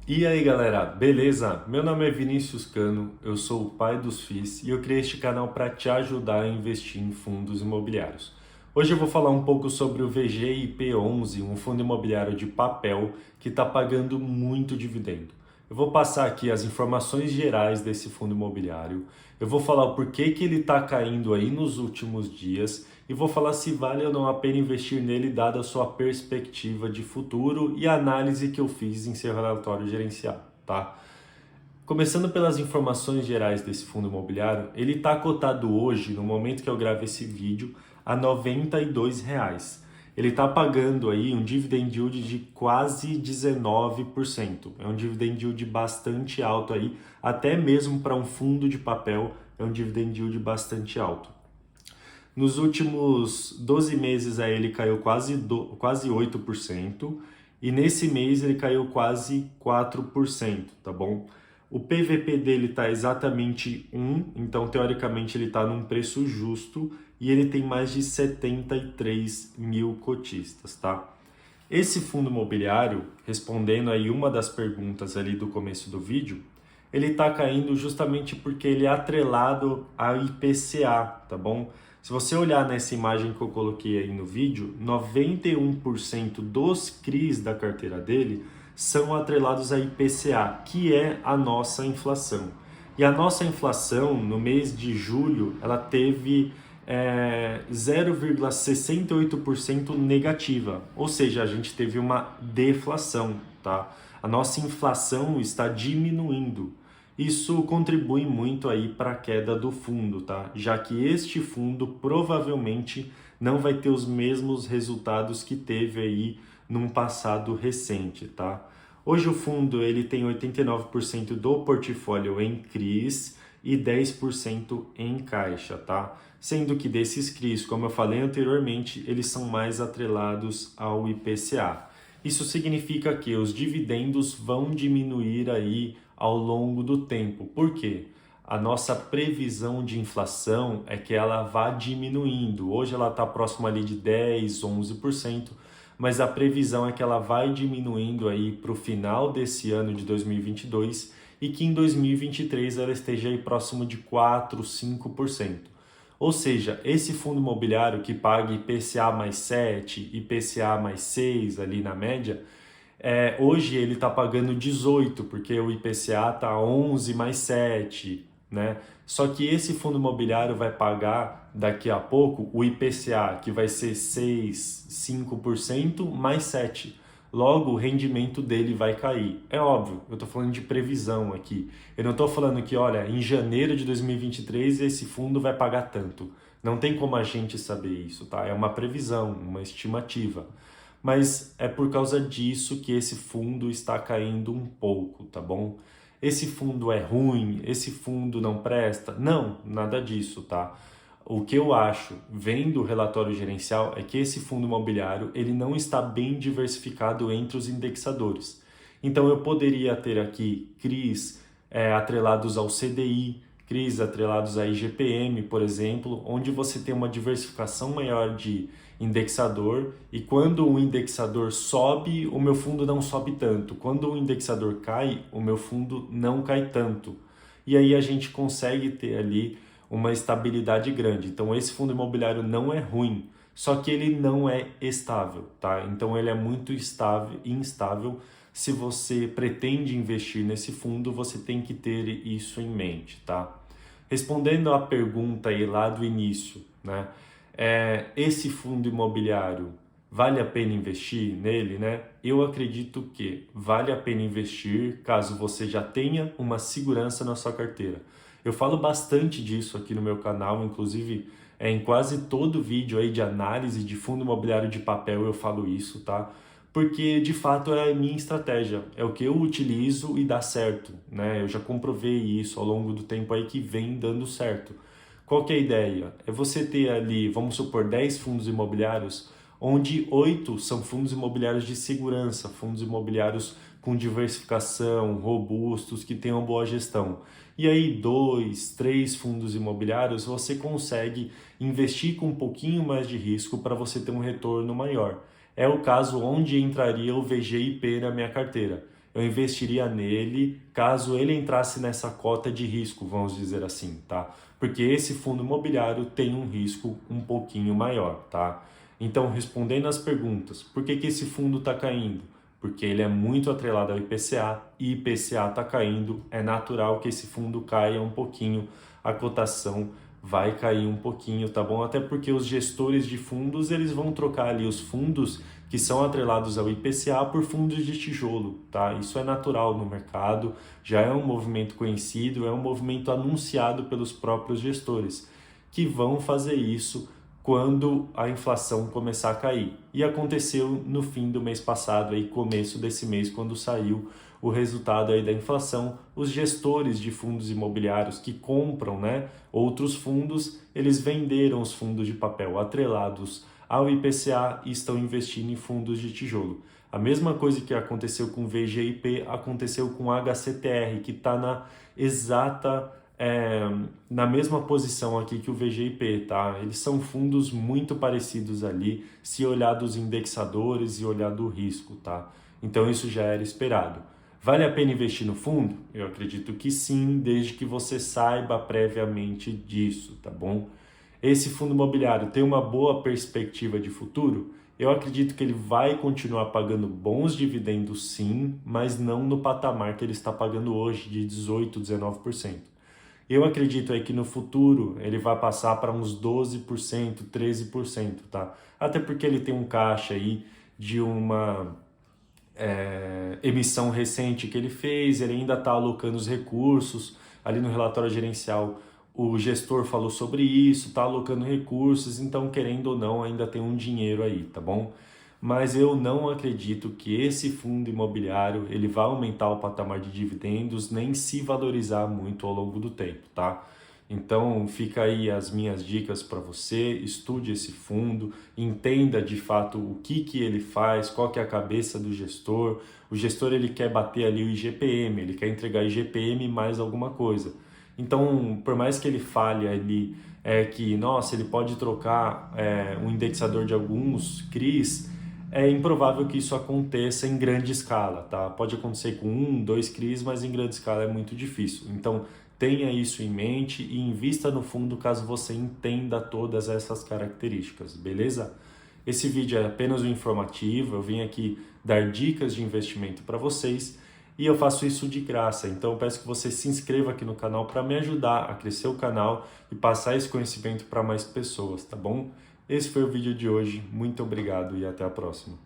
E aí galera, beleza? Meu nome é Vinícius Cano, eu sou o pai dos FIIs e eu criei este canal para te ajudar a investir em fundos imobiliários. Hoje eu vou falar um pouco sobre o VGIP11, um fundo imobiliário de papel que está pagando muito dividendo. Eu vou passar aqui as informações gerais desse fundo imobiliário, eu vou falar o porquê que ele está caindo aí nos últimos dias e vou falar se vale ou não a pena investir nele dada a sua perspectiva de futuro e a análise que eu fiz em seu relatório gerencial, tá? Começando pelas informações gerais desse fundo imobiliário, ele está cotado hoje, no momento que eu gravo esse vídeo, a R$ 92. Ele está pagando aí um dividend yield de quase 19%. É um dividend yield bastante alto aí, até mesmo para um fundo de papel, é um dividend yield bastante alto. Nos últimos 12 meses aí ele caiu quase 8% e nesse mês ele caiu quase 4%, tá bom? O PVP dele está exatamente 1, então teoricamente ele está num preço justo e ele tem mais de 73 mil cotistas, tá? Esse fundo imobiliário, respondendo aí uma das perguntas ali do começo do vídeo, ele está caindo justamente porque ele é atrelado ao IPCA, tá bom? Se você olhar nessa imagem que eu coloquei aí no vídeo, 91% dos CRIs da carteira dele são atrelados a IPCA, que é a nossa inflação. E a nossa inflação, no mês de julho, ela teve 0,68% negativa, ou seja, a gente teve uma deflação, tá? A nossa inflação está diminuindo. Isso contribui muito aí para a queda do fundo, tá? Já que este fundo provavelmente não vai ter os mesmos resultados que teve aí num passado recente, tá? Hoje o fundo ele tem 89% do portfólio em CRIs e 10% em caixa, tá? Sendo que desses CRIs, como eu falei anteriormente, eles são mais atrelados ao IPCA. Isso significa que os dividendos vão diminuir aí ao longo do tempo. Por quê? A nossa previsão de inflação é que ela vá diminuindo. Hoje ela está próxima ali de 10, 11%, mas a previsão é que ela vai diminuindo aí para o final desse ano de 2022 e que em 2023 ela esteja aí próximo de 4, 5%. Ou seja, esse fundo imobiliário que paga IPCA mais 7, IPCA mais 6 ali na média, hoje ele está pagando 18, porque o IPCA está 11 mais 7, né? Só que esse fundo imobiliário vai pagar daqui a pouco o IPCA, que vai ser 6, 5% mais 7. Logo, o rendimento dele vai cair. É óbvio, eu estou falando de previsão aqui. Eu não estou falando que, olha, em janeiro de 2023 esse fundo vai pagar tanto. Não tem como a gente saber isso, tá? É uma previsão, uma estimativa. Mas é por causa disso que esse fundo está caindo um pouco, tá bom? Esse fundo é ruim, esse fundo não presta? Não, nada disso, tá? O que eu acho, vendo o relatório gerencial, é que esse fundo imobiliário ele não está bem diversificado entre os indexadores. Então eu poderia ter aqui CRIs atrelados ao CDI, CRIs atrelados a IGPM, por exemplo, onde você tem uma diversificação maior de indexador e quando o indexador sobe, o meu fundo não sobe tanto. Quando o indexador cai, o meu fundo não cai tanto. E aí a gente consegue ter ali uma estabilidade grande. Então esse fundo imobiliário não é ruim, só que ele não é estável, tá? Então ele é muito instável. Se você pretende investir nesse fundo, você tem que ter isso em mente, tá? Respondendo à pergunta aí lá do início, né? Esse fundo imobiliário vale a pena investir nele, né? Eu acredito que vale a pena investir caso você já tenha uma segurança na sua carteira. Eu falo bastante disso aqui no meu canal, inclusive em quase todo vídeo aí de análise de fundo imobiliário de papel eu falo isso, tá? Porque de fato é a minha estratégia, é o que eu utilizo e dá certo, né? Eu já comprovei isso ao longo do tempo aí que vem dando certo. Qual que é a ideia? É você ter ali, vamos supor, 10 fundos imobiliários, onde 8 são fundos imobiliários de segurança, fundos imobiliários com diversificação, robustos, que tenham boa gestão. E aí 2, 3 fundos imobiliários você consegue investir com um pouquinho mais de risco para você ter um retorno maior. É o caso onde entraria o VGIP na minha carteira. eu investiria nele caso ele entrasse nessa cota de risco, vamos dizer assim, tá? Porque esse fundo imobiliário tem um risco um pouquinho maior, tá? Então, respondendo às perguntas, por que esse fundo está caindo? Porque ele é muito atrelado ao IPCA e IPCA está caindo, é natural que esse fundo caia um pouquinho, a cotação vai cair um pouquinho, tá bom? Até porque os gestores de fundos, eles vão trocar ali os fundos que são atrelados ao IPCA por fundos de tijolo, tá? Isso é natural no mercado, já é um movimento conhecido, é um movimento anunciado pelos próprios gestores, que vão fazer isso quando a inflação começar a cair. E aconteceu no fim do mês passado, aí, começo desse mês, quando saiu o resultado aí da inflação, os gestores de fundos imobiliários que compram, né, outros fundos, eles venderam os fundos de papel atrelados ao IPCA e estão investindo em fundos de tijolo. A mesma coisa que aconteceu com o VGIP aconteceu com o HCTR, que está na exata na mesma posição aqui que o VGIP, tá? Eles são fundos muito parecidos ali, se olhar dos indexadores e olhar do risco, tá? Então isso já era esperado. Vale a pena investir no fundo? Eu acredito que sim, desde que você saiba previamente disso, tá bom? Esse fundo imobiliário tem uma boa perspectiva de futuro? Eu acredito que ele vai continuar pagando bons dividendos sim, mas não no patamar que ele está pagando hoje de 18%, 19%. Eu acredito aí que no futuro ele vai passar para uns 12%, 13%, tá? Até porque ele tem um caixa aí de uma emissão recente que ele fez, ele ainda está alocando os recursos. Ali no relatório gerencial, o gestor falou sobre isso, está alocando recursos, então querendo ou não, ainda tem um dinheiro aí, tá bom? Mas eu não acredito que esse fundo imobiliário ele vai aumentar o patamar de dividendos nem se valorizar muito ao longo do tempo, tá? Então fica aí as minhas dicas para você, estude esse fundo, entenda de fato o que ele faz, qual que é a cabeça do gestor. O gestor ele quer bater ali o IGPM, ele quer entregar IGPM mais alguma coisa. Então, por mais que ele fale ali que, nossa, ele pode trocar um indexador de alguns CRIs, é improvável que isso aconteça em grande escala, tá? Pode acontecer com 1, 2 CRIs, mas em grande escala é muito difícil. Então, tenha isso em mente e invista no fundo caso você entenda todas essas características, beleza? Esse vídeo é apenas um informativo, eu vim aqui dar dicas de investimento para vocês e eu faço isso de graça, então eu peço que você se inscreva aqui no canal para me ajudar a crescer o canal e passar esse conhecimento para mais pessoas, tá bom? Esse foi o vídeo de hoje, muito obrigado e até a próxima.